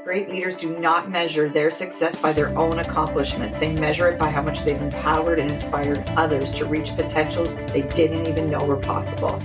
Great leaders do not measure their success by their own accomplishments. They measure it by how much they've empowered and inspired others to reach potentials they didn't even know were possible.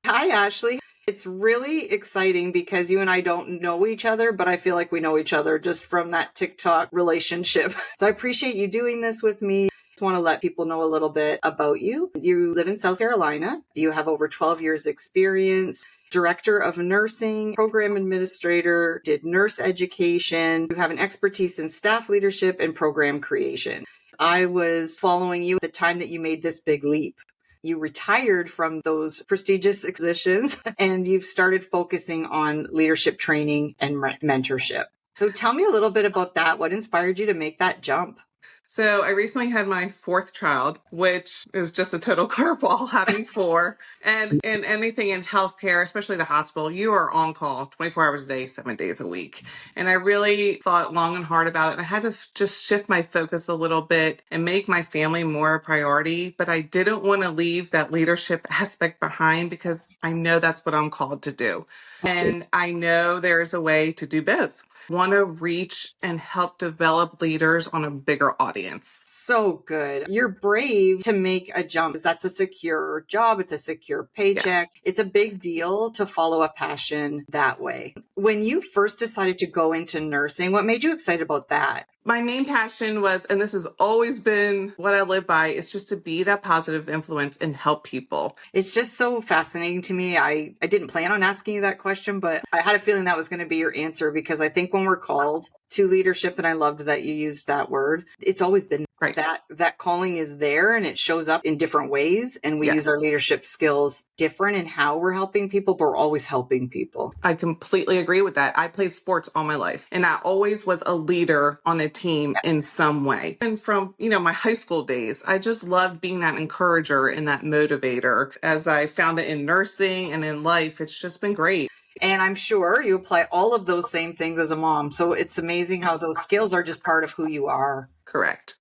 Hi, Ashleigh. It's really exciting because you and I don't know each other, but I feel like we know each other just from that TikTok relationship. So I appreciate you doing this with me. I want to let people know a little bit about you. You live in South Carolina. You have over 12 years experience. Director of nursing, program administrator, did nurse education. You have an expertise in staff leadership and program creation. I was following you at the time that you made this big leap. You retired from those prestigious positions and you've started focusing on leadership training and mentorship. So tell me a little bit about that. What inspired you to make that jump? So I recently had my fourth child, which is just a total curveball having four. And in anything in healthcare, especially the hospital, you are on call 24 hours a day, 7 days a week. And I really thought long and hard about it. And I had to just shift my focus a little bit and make my family more a priority. But I didn't want to leave that leadership aspect behind because I know that's what I'm called to do. And I know there's a way to do both. Want to reach and help develop leaders on a bigger audience. So good. You're brave to make a jump because that's a secure job. It's a secure paycheck. Yes. It's a big deal to follow a passion that way. When you first decided to go into nursing, what made you excited about that? My main passion was, and this has always been what I live by, is just to be that positive influence and help people. It's just so fascinating to me. I didn't plan on asking you that question, but I had a feeling that was going to be your answer because I think when we're called to leadership, and I loved that you used that word, it's always been right. That calling is there and it shows up in different ways. And we use our leadership skills different in how we're helping people, but we're always helping people. I completely agree with that. I played sports all my life and I always was a leader on a team in some way. And from, my high school days, I just loved being that encourager and that motivator. As I found it in nursing and in life, it's just been great. And I'm sure you apply all of those same things as a mom. So it's amazing how those skills are just part of who you are. Correct.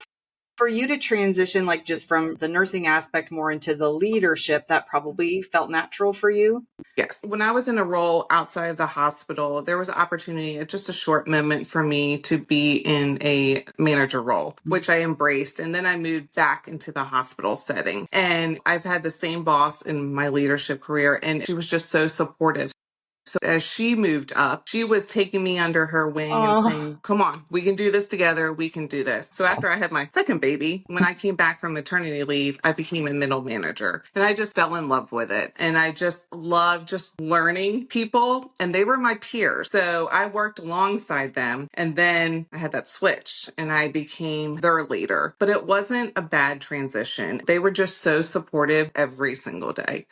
For you to transition, like just from the nursing aspect more into the leadership, that probably felt natural for you? Yes. When I was in a role outside of the hospital, there was an opportunity, just a short moment for me to be in a manager role, which I embraced. And then I moved back into the hospital setting. And I've had the same boss in my leadership career, and she was just so supportive. So as she moved up, she was taking me under her wing and saying, come on, we can do this together. We can do this. So after I had my second baby, when I came back from maternity leave, I became a middle manager and I just fell in love with it. And I just loved just learning people and they were my peers. So I worked alongside them and then I had that switch and I became their leader. But it wasn't a bad transition. They were just so supportive every single day.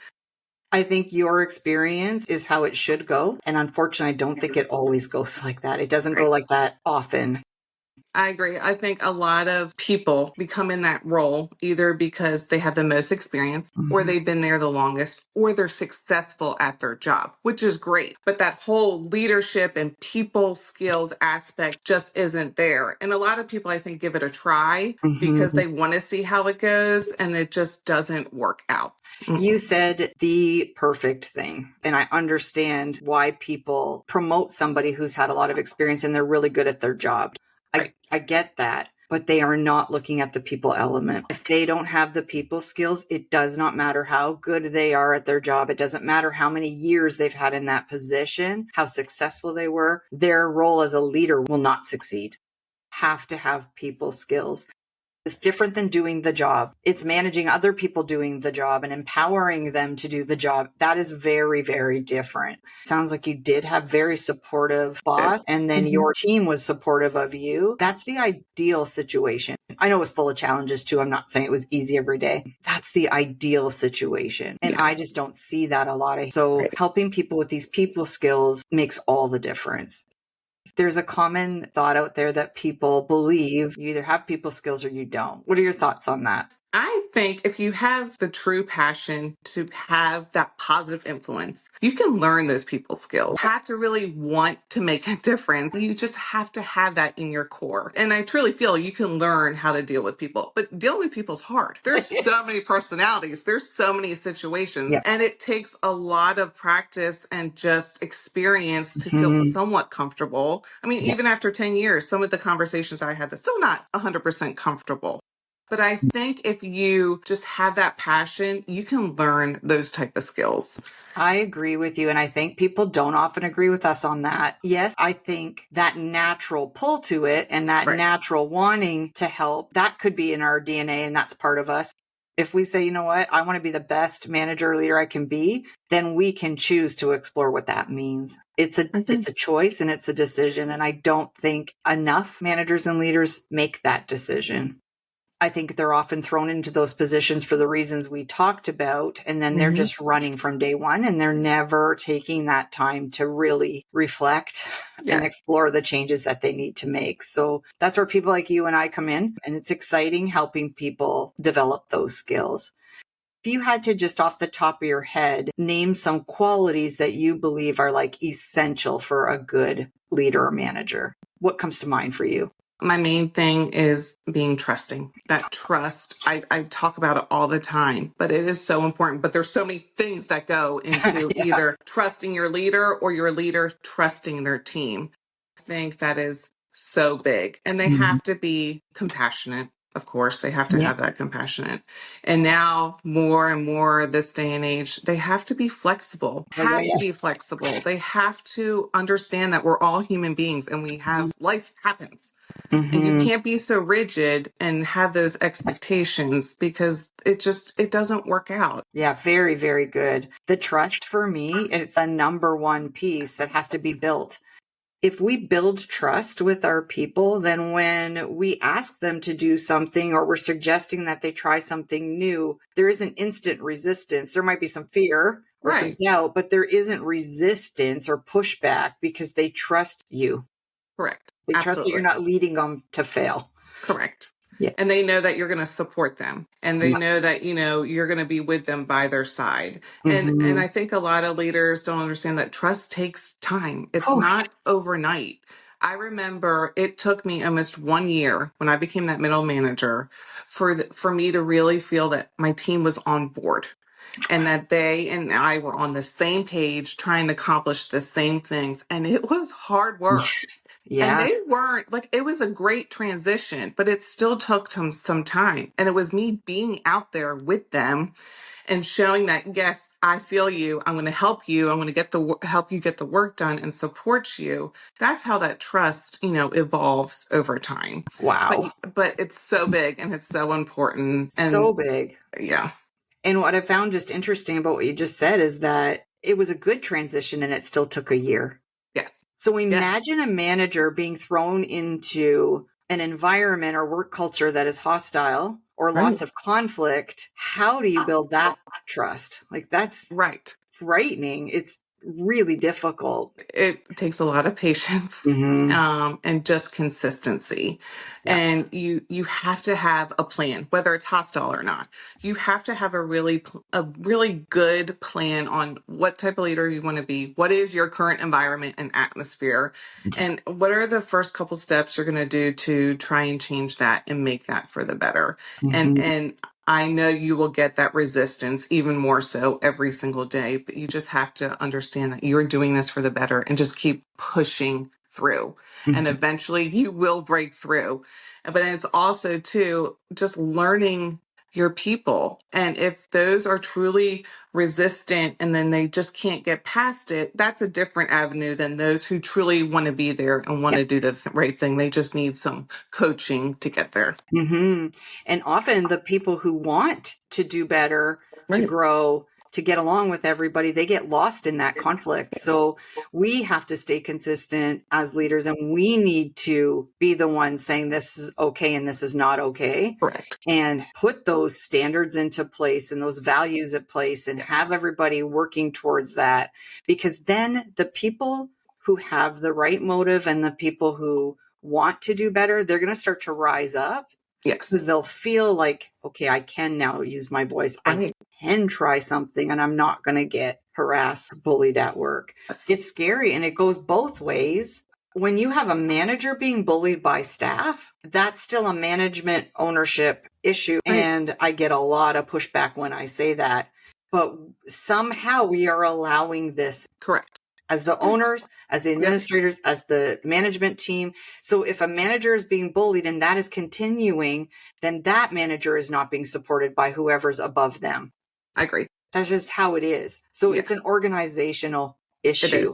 I think your experience is how it should go. And unfortunately, I don't think it always goes like that. It doesn't go like that often. I agree. I think a lot of people become in that role either because they have the most experience or they've been there the longest or they're successful at their job, which is great. But that whole leadership and people skills aspect just isn't there. And a lot of people, I think, give it a try because they want to see how it goes and it just doesn't work out. You said the perfect thing. And I understand why people promote somebody who's had a lot of experience and they're really good at their job. I get that, but they are not looking at the people element. If they don't have the people skills, it does not matter how good they are at their job. It doesn't matter how many years they've had in that position, how successful they were. Their role as a leader will not succeed. Have to have people skills. It's different than doing the job. It's managing other people doing the job and empowering them to do the job. That is very, very different. Sounds like you did have very supportive boss and then your team was supportive of you. That's the ideal situation. I know it was full of challenges too. I'm not saying it was easy every day. That's the ideal situation. And I just don't see that a lot. So helping people with these people skills makes all the difference. There's a common thought out there that people believe you either have people skills or you don't. What are your thoughts on that? I think if you have the true passion to have that positive influence, you can learn those people skills. You have to really want to make a difference. You just have to have that in your core. And I truly feel you can learn how to deal with people, but dealing with people is hard. There's so many personalities. There's so many situations, Yeah. and it takes a lot of practice and just experience to feel Mhm. somewhat comfortable. I mean, Yeah. even after 10 years, some of the conversations I had, are still not 100% comfortable. But I think if you just have that passion, you can learn those type of skills. I agree with you. And I think people don't often agree with us on that. Yes, I think that natural pull to it and that Right. natural wanting to help, that could be in our DNA and that's part of us. If we say, you know what, I want to be the best manager or leader I can be, then we can choose to explore what that means. It's Okay. a choice and it's a decision. And I don't think enough managers and leaders make that decision. I think they're often thrown into those positions for the reasons we talked about. And then they're Mm-hmm. just running from day one and they're never taking that time to really reflect and Yes. explore the changes that they need to make. So that's where people like you and I come in. And it's exciting helping people develop those skills. If you had to just off the top of your head name some qualities that you believe are like essential for a good leader or manager, what comes to mind for you? My main thing is being trusting. That trust, I talk about it all the time, but it is so important. But there's so many things that go into Yeah. either trusting your leader or your leader trusting their team. I think that is so big. And they Mhm. have to be compassionate. Of course, they have to Yeah. have that compassionate. And now more and more this day and age, they have to be flexible, Oh, yeah, have to yeah. be flexible. They have to understand that we're all human beings and we have life happens. And you Mhm. can't be so rigid and have those expectations because it doesn't work out. Yeah, very, very good. The trust for me, it's a number one piece that has to be built. If we build trust with our people, then when we ask them to do something or we're suggesting that they try something new, there isn't instant resistance. There might be some fear or some Right. doubt, but there isn't resistance or pushback because they trust you. Correct. They trust that you're Absolutely. not leading them to fail. Correct. Yeah. And they know that you're going to support them and they Yeah. know that, you're going to be with them by their side. And Mm-hmm. I think a lot of leaders don't understand that trust takes time. It's Oh, not overnight. I remember it took me almost 1 year when I became that middle manager for me to really feel that my team was on board and that they and I were on the same page trying to accomplish the same things. And it was hard yeah. work. And Yeah. they weren't like, it was a great transition, but it still took some time. And it was me being out there with them and showing that, yes, I feel you. I'm going to help you. I'm going to help you get the work done and support you. That's how that trust, evolves over time. But, Wow. but it's so big and it's so important. So And big. yeah, And what I found just interesting about what you just said is that it was a good transition and it still took a year. yes, So yes, imagine a manager being thrown into an environment or work culture that is hostile or right, lots of conflict. How do you build that trust? Like that's right. frightening. It's really difficult. It takes a lot of patience Mm-hmm. and just consistency. Yeah. And you have to have a plan, whether it's hostile or not. You have to have a really good plan on what type of leader you want to be. What is your current environment and atmosphere, and what are the first couple steps you're going to do to try and change that and make that for the better. And Mm-hmm. and I know you will get that resistance even more so every single day, but you just have to understand that you're doing this for the better and just keep pushing through. And Mm-hmm. eventually you will break through. But it's also, too, just learning your people. And if those are truly resistant and then they just can't get past it, that's a different avenue than those who truly want to be there and want Yeah. to do the right thing. They just need some coaching to get there. Mm-hmm. And often the people who want to do better, to Right. grow, to get along with everybody, they get lost in that conflict. So we have to stay consistent as leaders and we need to be the ones saying this is okay and this is not okay Correct. and put those standards into place and those values in place and have Yes. everybody working towards that. Because then the people who have the right motive and the people who want to do better, they're going to start to rise up Yes. Because they'll feel like, okay, I can now use my voice. Right. I can try something and I'm not going to get harassed, bullied at work. Yes. It's scary and it goes both ways. When you have a manager being bullied by staff, that's still a management ownership issue. Right. And I get a lot of pushback when I say that. But somehow we are allowing this. Correct. As the owners, as the administrators, as the management team. So if a manager is being bullied and that is continuing, then that manager is not being supported by whoever's above them. I agree. That's just how it is. So it's an organizational issue.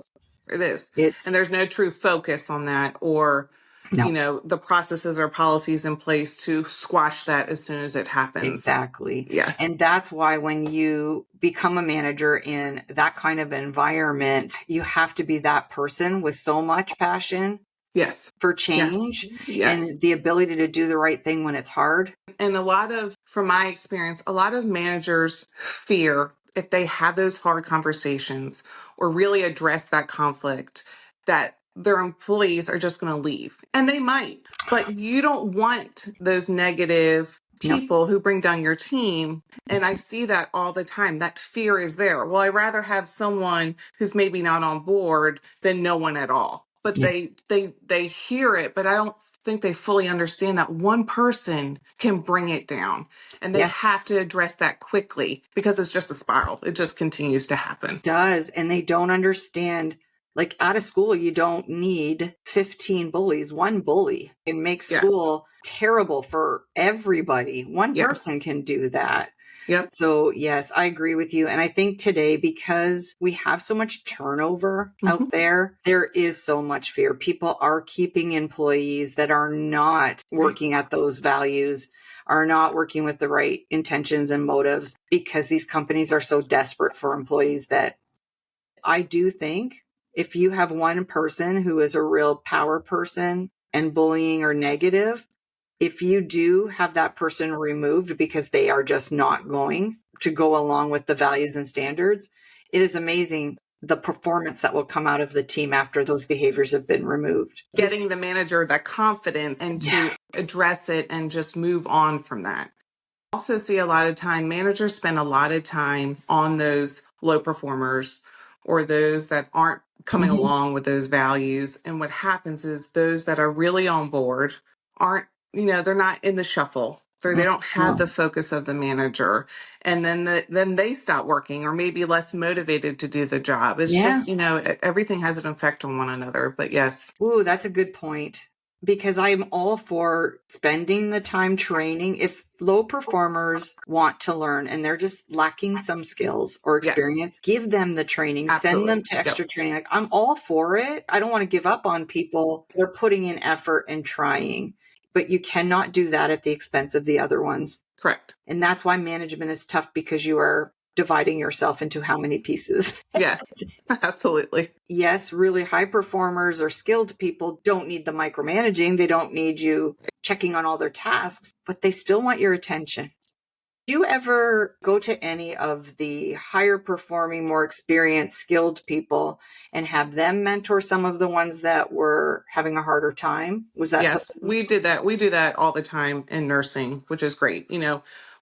It is. And there's no true focus on that or, the processes or policies in place to squash that as soon as it happens. Exactly. Yes. And that's why when you become a manager in that kind of environment, you have to be that person with so much passion. Yes. For change. Yes. And the ability to do the right thing when it's hard. And from my experience, a lot of managers fear if they have those hard conversations or really address that conflict that their employees are just going to leave. And they might, but you don't want those negative people who bring down your team. And I see that all the time. That fear is there. Well, I'd rather have someone who's maybe not on board than no one at all. But they hear it, but I don't think they fully understand that one person can bring it down. And they have to address that quickly because it's just a spiral. It just continues to happen. It does. And they don't understand. Like out of school, you don't need 15 bullies. One bully can make school terrible for everybody. One person can do that. Yep. So yes, I agree with you. And I think today, because we have so much turnover out there, there is so much fear. People are keeping employees that are not working at those values, are not working with the right intentions and motives, because these companies are so desperate for employees that I do think if you have one person who is a real power person and bullying or negative, if you do have that person removed because they are just not going to go along with the values and standards, it is amazing the performance that will come out of the team after those behaviors have been removed. Getting the manager that confidence and to address it and just move on from that. I also see a lot of time, managers spend a lot of time on those low performers or those that aren't coming along with those values. And what happens is those that are really on board aren't, they're not in the shuffle. They don't have the focus of the manager. And then they stop working or maybe less motivated to do the job. It's just, everything has an effect on one another. But yes. Ooh, that's a good point. Because I'm all for spending the time training. If low performers want to learn and they're just lacking some skills or experience, give them the training, send them to extra training. Like, I'm all for it. I don't want to give up on people that are putting in effort and trying, but you cannot do that at the expense of the other ones. Correct. And that's why management is tough, because you are dividing yourself into how many pieces? Yes, absolutely. Yes, really high performers or skilled people don't need the micromanaging. They don't need you checking on all their tasks, but they still want your attention. Do you ever go to any of the higher performing, more experienced, skilled people and have them mentor some of the ones that were having a harder time? Was that something? We did that. We do that all the time in nursing, which is great.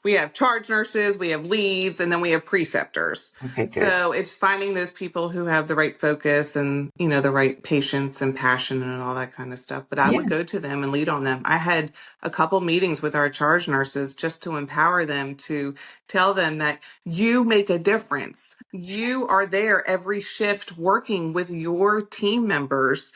We have charge nurses, we have leads, and then we have preceptors. Okay, good. So it's finding those people who have the right focus and, the right patience and passion and all that kind of stuff. But I would go to them and lead on them. I had a couple meetings with our charge nurses just to empower them, to tell them that you make a difference. You are there every shift working with your team members.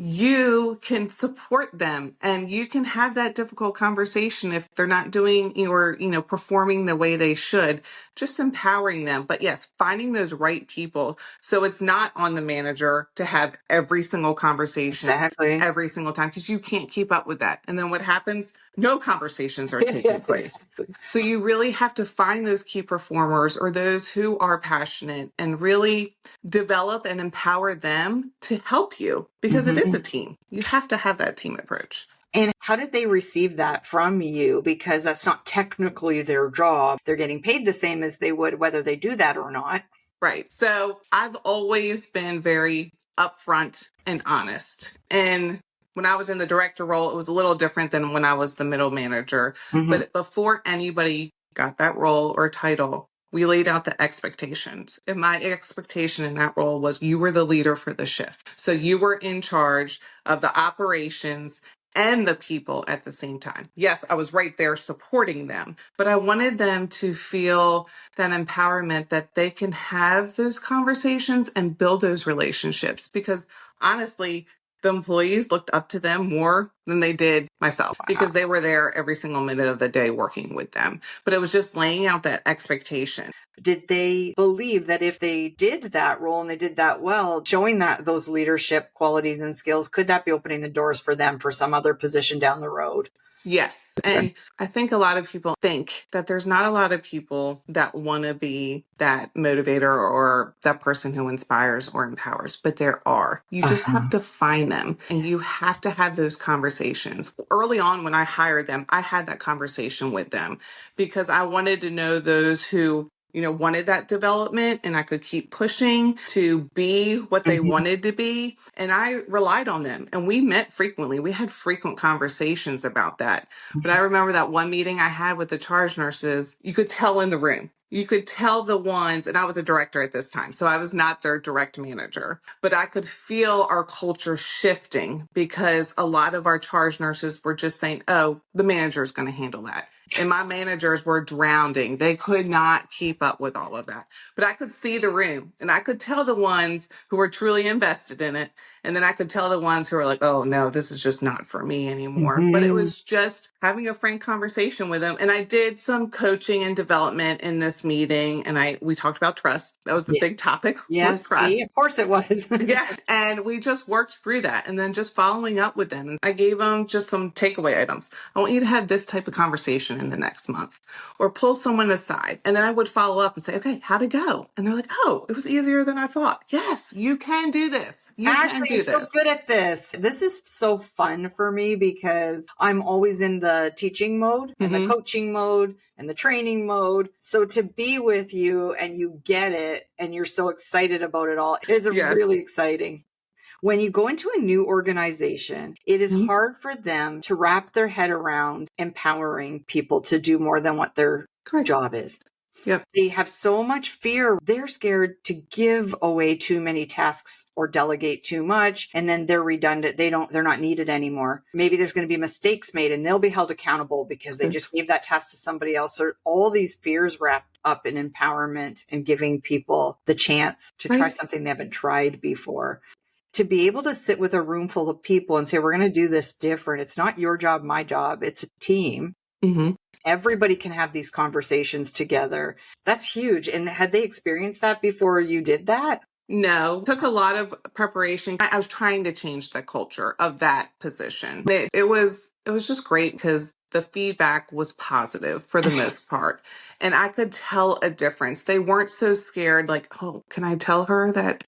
You can support them and you can have that difficult conversation if they're not doing or, performing the way they should, just empowering them. But yes, finding those right people. So it's not on the manager to have every single conversation every single time, because you can't keep up with that. And then what happens? No conversations are taking place. So you really have to find those key performers or those who are passionate and really develop and empower them to help you, because it is a team. You have to have that team approach. And how did they receive that from you? Because that's not technically their job. They're getting paid the same as they would whether they do that or not. Right. So I've always been very upfront and honest. And When I was in the director role, it was a little different than when I was the middle manager. Mm-hmm. But before anybody got that role or title, we laid out the expectations. And my expectation in that role was you were the leader for the shift. So you were in charge of the operations and the people at the same time. Yes, I was right there supporting them, but I wanted them to feel that empowerment that they can have those conversations and build those relationships because honestly, the employees looked up to them more than they did myself because they were there every single minute of the day working with them. But it was just laying out that expectation. Did they believe that if they did that role and they did that well, showing that those leadership qualities and skills, could that be opening the doors for them for some other position down the road? Yes. And I think a lot of people think that there's not a lot of people that want to be that motivator or that person who inspires or empowers, but there are. You just have to find them and you have to have those conversations. Early on, when I hired them, I had that conversation with them because I wanted to know those who wanted that development and I could keep pushing to be what they wanted to be. And I relied on them and we met frequently. We had frequent conversations about that. But I remember that one meeting I had with the charge nurses, you could tell in the room. You could tell the ones, and I was a director at this time, so I was not their direct manager, but I could feel our culture shifting because a lot of our charge nurses were just saying, oh, the manager is going to handle that. And my managers were drowning. They could not keep up with all of that. But I could see the room and I could tell the ones who were truly invested in it. And then I could tell the ones who were like, oh, no, this is just not for me anymore. But it was just having a frank conversation with them. And I did some coaching and development in this meeting. And we talked about trust. That was the big topic, was Yes, trust. see, of course it was. Yeah. And we just worked through that and then just following up with them. And I gave them just some takeaway items. I want you to have this type of conversation in the next month or pull someone aside. And then I would follow up and say, okay, how'd it go? And they're like, oh, it was easier than I thought. Yes, you can do this. You can Ashleigh, do you're so this. good at this. This is so fun for me because I'm always in the teaching mode and the coaching mode and the training mode. So to be with you and you get it and you're so excited about it all, it's really exciting. When you go into a new organization, it is hard for them to wrap their head around empowering people to do more than what their job is. Yep. They have so much fear. They're scared to give away too many tasks or delegate too much. And then they're redundant. They're not needed anymore. Maybe there's going to be mistakes made and they'll be held accountable because they just gave that task to somebody else. So all these fears wrapped up in empowerment and giving people the chance to try something they haven't tried before. To be able to sit with a room full of people and say, we're going to do this different. It's not your job, my job. It's a team. Everybody can have these conversations together. That's huge. And had they experienced that before you did that? No, it took a lot of preparation. I was trying to change the culture of that position. It was just great because the feedback was positive for the most part. And I could tell a difference. They weren't so scared like, oh, can I tell her that,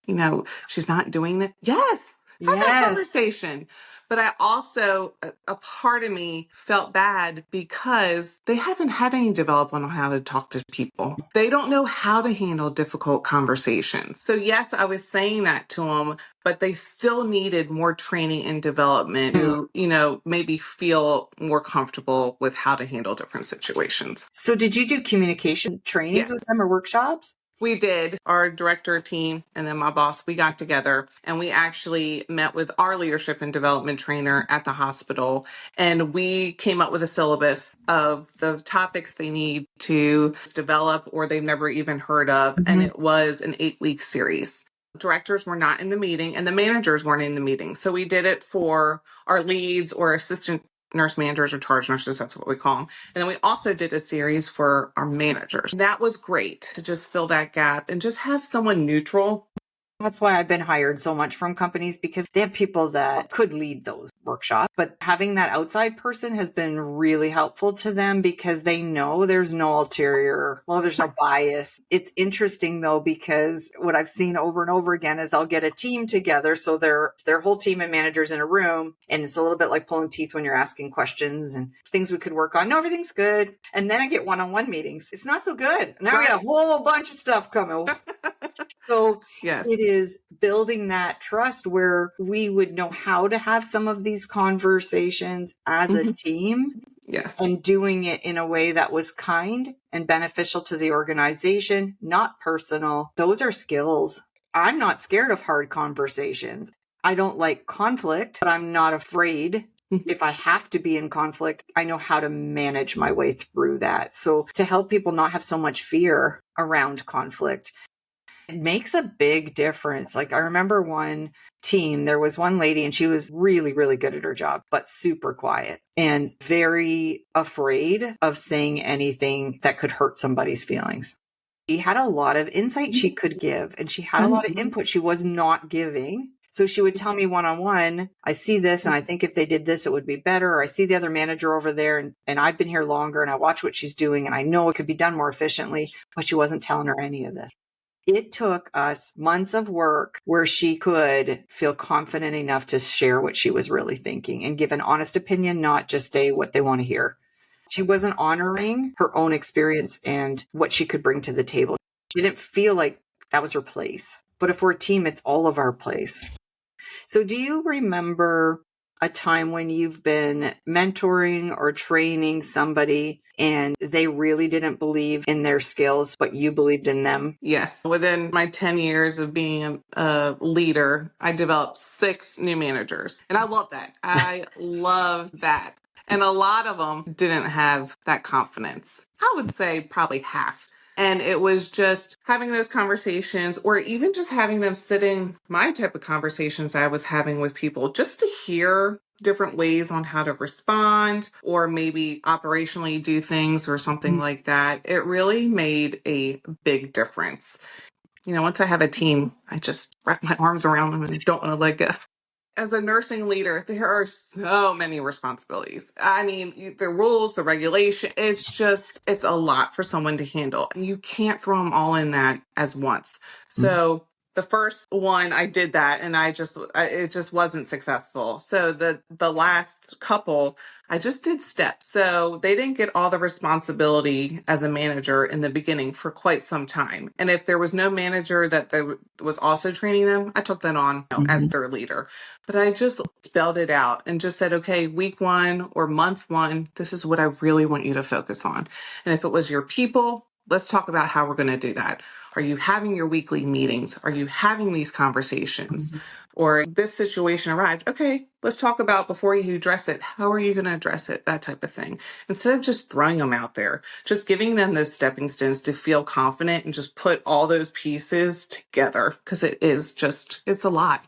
she's not doing it? Yes. Have that conversation. But I also, a part of me felt bad because they haven't had any development on how to talk to people. They don't know how to handle difficult conversations. So yes, I was saying that to them, but they still needed more training and development to, maybe feel more comfortable with how to handle different situations. So did you do communication trainings with them or workshops? We did. Our director team and then my boss, we got together and we actually met with our leadership and development trainer at the hospital. And we came up with a syllabus of the topics they need to develop or they've never even heard of. And it was an 8-week series. Directors were not in the meeting and the managers weren't in the meeting. So we did it for our leads or assistant nurse managers or charge nurses, that's what we call them. And then we also did a series for our managers. That was great to just fill that gap and just have someone neutral. That's why I've been hired so much from companies because they have people that could lead those workshops. But having that outside person has been really helpful to them because they know there's no there's no bias. It's interesting though, because what I've seen over and over again is I'll get a team together. So their whole team and managers in a room. And it's a little bit like pulling teeth when you're asking questions and things we could work on. No, everything's good. And then I get one-on-one meetings. It's not so good. Now I got a whole bunch of stuff coming. So Yes. it is building that trust where we would know how to have some of these conversations as a team Yes. and doing it in a way that was kind and beneficial to the organization, not personal. Those are skills. I'm not scared of hard conversations. I don't like conflict, but I'm not afraid. If I have to be in conflict, I know how to manage my way through that. So to help people not have so much fear around conflict, it makes a big difference. Like I remember one team, there was one lady and she was really, really good at her job, but super quiet and very afraid of saying anything that could hurt somebody's feelings. She had a lot of insight she could give and she had a lot of input she was not giving. So she would tell me one-on-one, I see this and I think if they did this, it would be better. Or I see the other manager over there and I've been here longer and I watch what she's doing and I know it could be done more efficiently, but she wasn't telling her any of this. It took us months of work where she could feel confident enough to share what she was really thinking and give an honest opinion, not just say what they want to hear. She wasn't honoring her own experience and what she could bring to the table. She didn't feel like that was her place. But if we're a team, it's all of our place. So do you remember a time when you've been mentoring or training somebody and they really didn't believe in their skills, but you believed in them? Yes. Within my 10 years of being a leader, I developed 6 new managers. And I love that. I love that. And a lot of them didn't have that confidence. I would say probably half. And it was just having those conversations, or even just having them sit in my type of conversations I was having with people, just to hear different ways on how to respond or maybe operationally do things or something like that. It really made a big difference. You know, once I have a team, I just wrap my arms around them and don't want to let go. As a nursing leader, there are so many responsibilities. I mean, the rules, the regulation, it's a lot for someone to handle. And you can't throw them all in that as once. So the first one, I did that and it just wasn't successful. So the last couple, I just did steps. So they didn't get all the responsibility as a manager in the beginning for quite some time. And if there was no manager that was also training them, I took that on as their leader. But I just spelled it out and just said, okay, week 1 or month 1, this is what I really want you to focus on. And if it was your people, let's talk about how we're going to do that. Are you having your weekly meetings? Are you having these conversations? Or this situation arrived. Okay, let's talk about before you address it. How are you going to address it? That type of thing. Instead of just throwing them out there, just giving them those stepping stones to feel confident and just put all those pieces together, because it's a lot.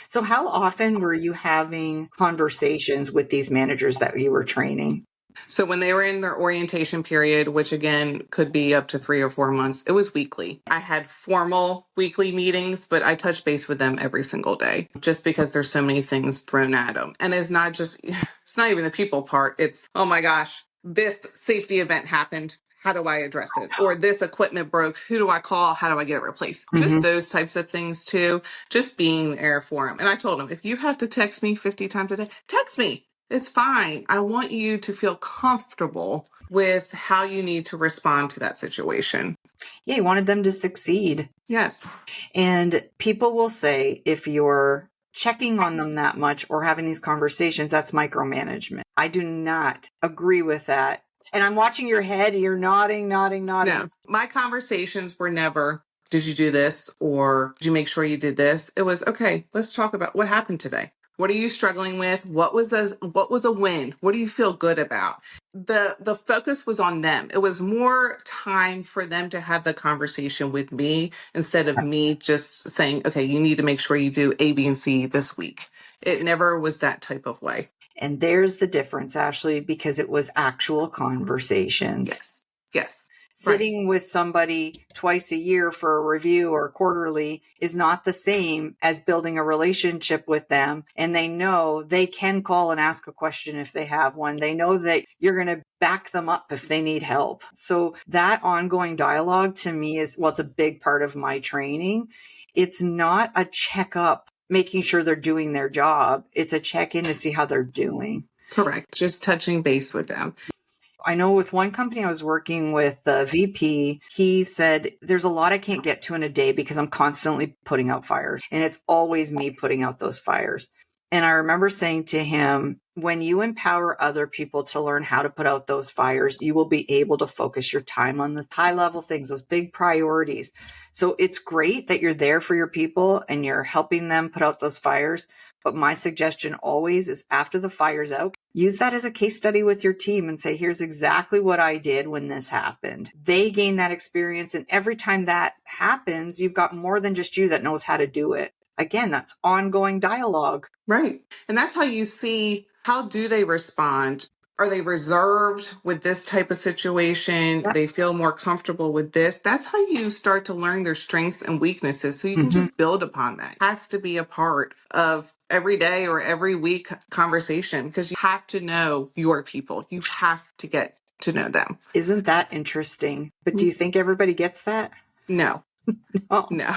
So how often were you having conversations with these managers that you were training? So when they were in their orientation period, which again could be up to 3 or 4 months, it was weekly. I had formal weekly meetings, but I touched base with them every single day just because there's so many things thrown at them. And it's not even the people part. It's, oh my gosh, this safety event happened. How do I address it? Or this equipment broke. Who do I call? How do I get it replaced? Just those types of things too. Just being there for them. And I told them, if you have to text me 50 times a day, text me. It's fine. I want you to feel comfortable with how you need to respond to that situation. Yeah, you wanted them to succeed. Yes. And people will say if you're checking on them that much or having these conversations, that's micromanagement. I do not agree with that. And I'm watching your head. You're nodding. No, my conversations were never, did you do this? Or did you make sure you did this? It was, okay, let's talk about what happened today. What are you struggling with? What was a win? What do you feel good about? The focus was on them. It was more time for them to have the conversation with me instead of me just saying, okay, you need to make sure you do A, B, and C this week. It never was that type of way. And there's the difference, Ashleigh, because it was actual conversations. Yes. Sitting with somebody twice a year for a review or quarterly is not the same as building a relationship with them. And they know they can call and ask a question if they have one. They know that you're going to back them up if they need help. So that ongoing dialogue to me is, well, it's a big part of my training. It's not a checkup, making sure they're doing their job. It's a check-in to see how they're doing. Correct. Just touching base with them. I know with one company I was working with, the VP, he said, there's a lot I can't get to in a day because I'm constantly putting out fires. And it's always me putting out those fires. And I remember saying to him, when you empower other people to learn how to put out those fires, you will be able to focus your time on the high level things, those big priorities. So it's great that you're there for your people and you're helping them put out those fires. But my suggestion always is after the fire's out, use that as a case study with your team and say, here's exactly what I did when this happened. They gain that experience. And every time that happens, you've got more than just you that knows how to do it. Again, that's ongoing dialogue. Right. And that's how you see, how do they respond? Are they reserved with this type of situation? Yep. They feel more comfortable with this. That's how you start to learn their strengths and weaknesses. So you can Mm-hmm. just build upon that. It has to be a part of every day or every week conversation, because you have to know your people. You have to get to know them. Isn't that interesting? But do you think everybody gets that? No. Oh. No.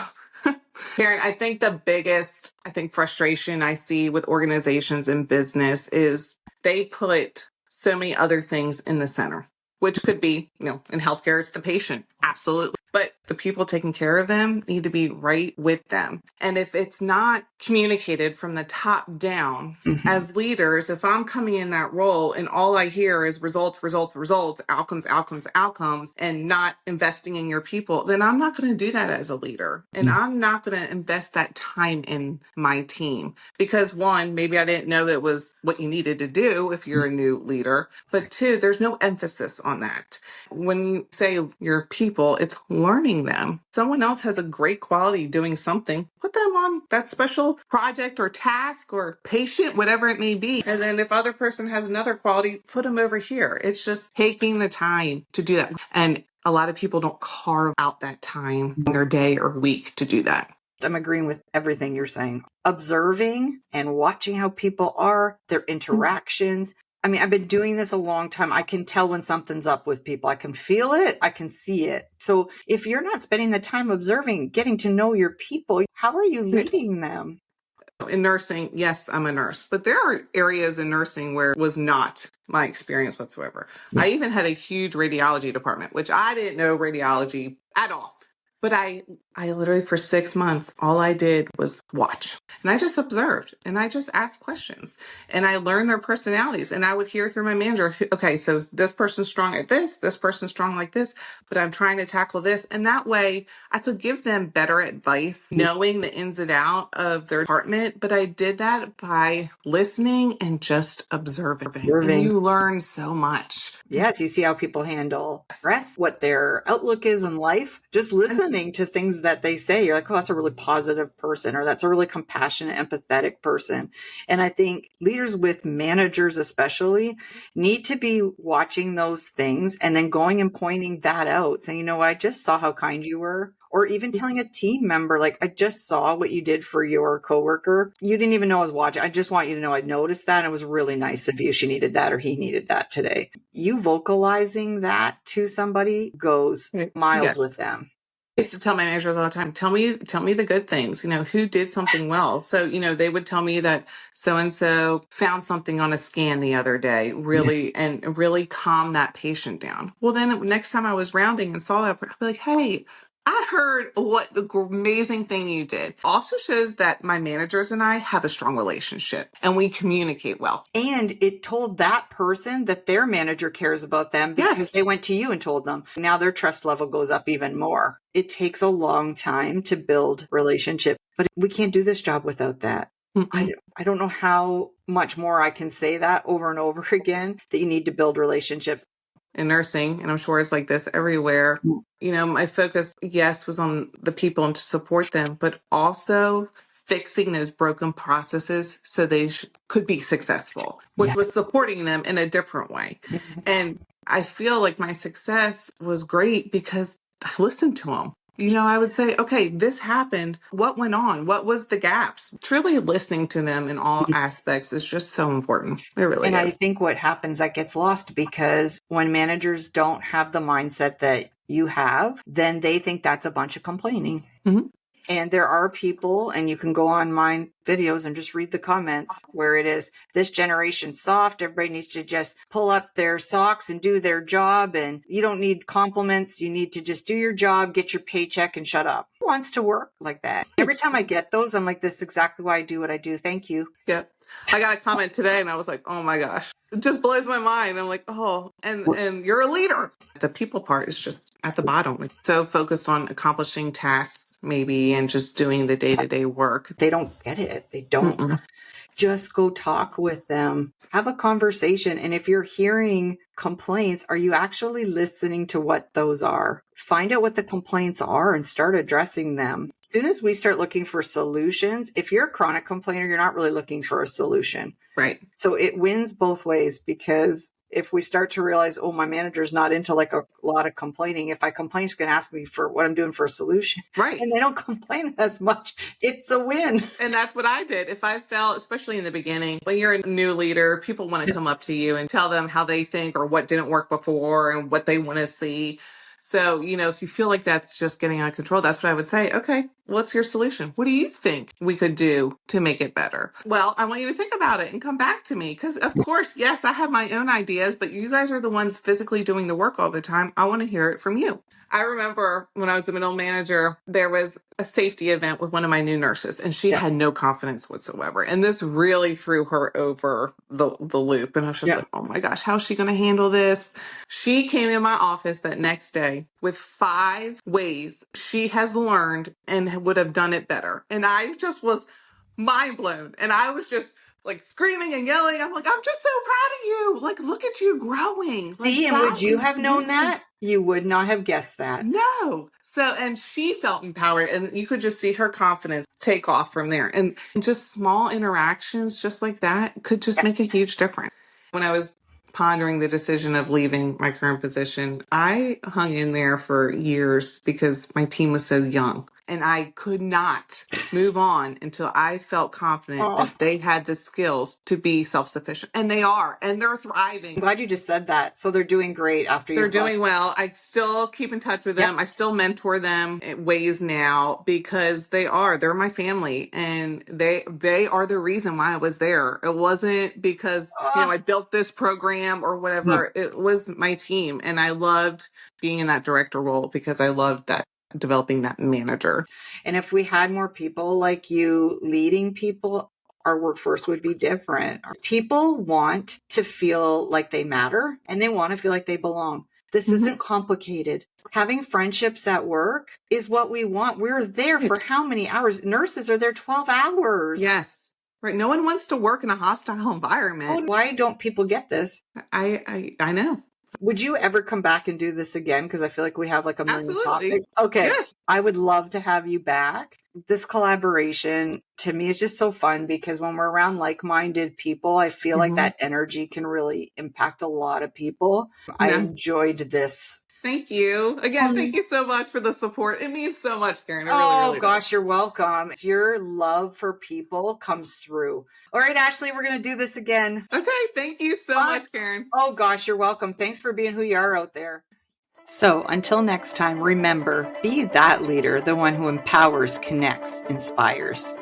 Karen, I think the biggest, frustration I see with organizations and business is they put so many other things in the center, which could be, in healthcare, it's the patient. Absolutely. But the people taking care of them need to be right with them. And if it's not communicated from the top down, Mm-hmm. as leaders, if I'm coming in that role and all I hear is results, results, results, outcomes, outcomes, outcomes, and not investing in your people, then I'm not going to do that as a leader. And I'm not going to invest that time in my team because, one, maybe I didn't know it was what you needed to do if you're a new leader. But two, there's no emphasis on that. When you say your people, it's learning them. Someone else has a great quality doing something, put them on that special project or task or patient, whatever it may be. And then if other person has another quality, put them over here. It's just taking the time to do that. And a lot of people don't carve out that time in their day or week to do that. I'm agreeing with everything you're saying. Observing and watching how people are, their interactions. I mean, I've been doing this a long time. I can tell when something's up with people. I can feel it. I can see it. So if you're not spending the time observing, getting to know your people, how are you leading them? In nursing, yes, I'm a nurse, but there are areas in nursing where it was not my experience whatsoever. Yeah. I even had a huge radiology department, which I didn't know radiology at all. But I literally for 6 months, all I did was watch and I just observed and I just asked questions and I learned their personalities and I would hear through my manager, okay, so this person's strong at this person's strong like this, but I'm trying to tackle this. And that way I could give them better advice, knowing the ins and out of their department. But I did that by listening and just observing. And you learn so much. Yes, you see how people handle stress, what their outlook is in life. Just listening to things that they say, you're like, oh, that's a really positive person, or that's a really compassionate, empathetic person. And I think leaders with managers especially need to be watching those things and then going and pointing that out, saying, you know what, I just saw how kind you were. Or even telling a team member, like, I just saw what you did for your coworker. You didn't even know I was watching. I just want you to know I noticed that. And it was really nice of you. She needed that or he needed that today. You vocalizing that to somebody goes miles with them. I used to tell my managers all the time, tell me the good things, who did something well. So, they would tell me that so-and-so found something on a scan the other day, really calm that patient down. Well, then next time I was rounding and saw that, I'd be like, hey, I heard what the amazing thing you did. Also shows that my managers and I have a strong relationship and we communicate well. And it told that person that their manager cares about them because they went to you and told them. Now their trust level goes up even more. It takes a long time to build relationship, but we can't do this job without that. I don't know how much more I can say that over and over again, that you need to build relationships. In nursing, and I'm sure it's like this everywhere, my focus, yes, was on the people and to support them, but also fixing those broken processes so they could be successful, which was supporting them in a different way. And I feel like my success was great because I listened to them. I would say, okay, this happened. What went on? What was the gaps? Truly listening to them in all aspects is just so important. It really is. I think what happens, that gets lost because when managers don't have the mindset that you have, then they think that's a bunch of complaining. Mm-hmm. And there are people, and you can go on my videos and just read the comments where it is, this generation soft. Everybody needs to just pull up their socks and do their job. And you don't need compliments. You need to just do your job, get your paycheck and shut up. Who wants to work like that? Every time I get those, I'm like, this is exactly why I do what I do. Thank you. Yep. I got a comment today and I was like, oh my gosh, it just blows my mind. I'm like, oh, and you're a leader. The people part is just at the bottom. Like, so focused on accomplishing tasks maybe and just doing the day-to-day work. They don't get it. They don't. Mm-mm. Just go talk with them, have a conversation. And if you're hearing complaints, are you actually listening to what those are? Find out what the complaints are and start addressing them. As soon as we start looking for solutions, if you're a chronic complainer, you're not really looking for a solution. Right. So it wins both ways, because if we start to realize, oh, my manager's not into like a lot of complaining. If I complain, she's going to ask me for what I'm doing for a solution. Right. And they don't complain as much. It's a win. And that's what I did. If I felt, especially in the beginning, when you're a new leader, people want to come up to you and tell them how they think or what didn't work before and what they want to see. So, if you feel like that's just getting out of control, that's what I would say. Okay, what's your solution? What do you think we could do to make it better? Well, I want you to think about it and come back to me. Because, of course, yes, I have my own ideas, but you guys are the ones physically doing the work all the time. I want to hear it from you. I remember when I was the middle manager, there was a safety event with one of my new nurses, and she had no confidence whatsoever. And this really threw her over the loop. And I was just like, oh my gosh, how's she going to handle this? She came in my office that next day with 5 ways she has learned and would have done it better. And I just was mind blown. And I was just like screaming and yelling. I'm like, I'm just so proud of you. Like, look at you growing. See, like, and would you have known that? You would not have guessed that. No. So, and she felt empowered, and you could just see her confidence take off from there. And just small interactions just like that could just make a huge difference. When I was pondering the decision of leaving my current position, I hung in there for years because my team was so young. And I could not move on until I felt confident that they had the skills to be self-sufficient. And they are, and they're thriving. I'm glad you just said that. So they're doing great after you. They're doing well. I still keep in touch with them. I still mentor them in ways now because they're my family, and they are the reason why I was there. It wasn't because, I built this program or whatever. No. It was my team, and I loved being in that director role because I loved that. Developing that manager. And if we had more people like you leading people, our workforce would be different. People want to feel like they matter, and they want to feel like they belong. This isn't complicated. Having friendships at work is what we want. We're there for how many hours? Nurses are there 12 hours. Yes. Right. No one wants to work in a hostile environment. Why don't people get this? I know. Would you ever come back and do this again? Because I feel like we have like a million topics. Okay. Yes. I would love to have you back. This collaboration to me is just so fun because when we're around like-minded people, I feel like that energy can really impact a lot of people. Yeah. I enjoyed this. Thank you. Again, thank you so much for the support. It means so much, Karen. It really gosh, does. You're welcome. Your love for people comes through. All right, Ashleigh, we're going to do this again. Okay, thank you so much, Karen. Oh, gosh, you're welcome. Thanks for being who you are out there. So until next time, remember, be that leader, the one who empowers, connects, inspires.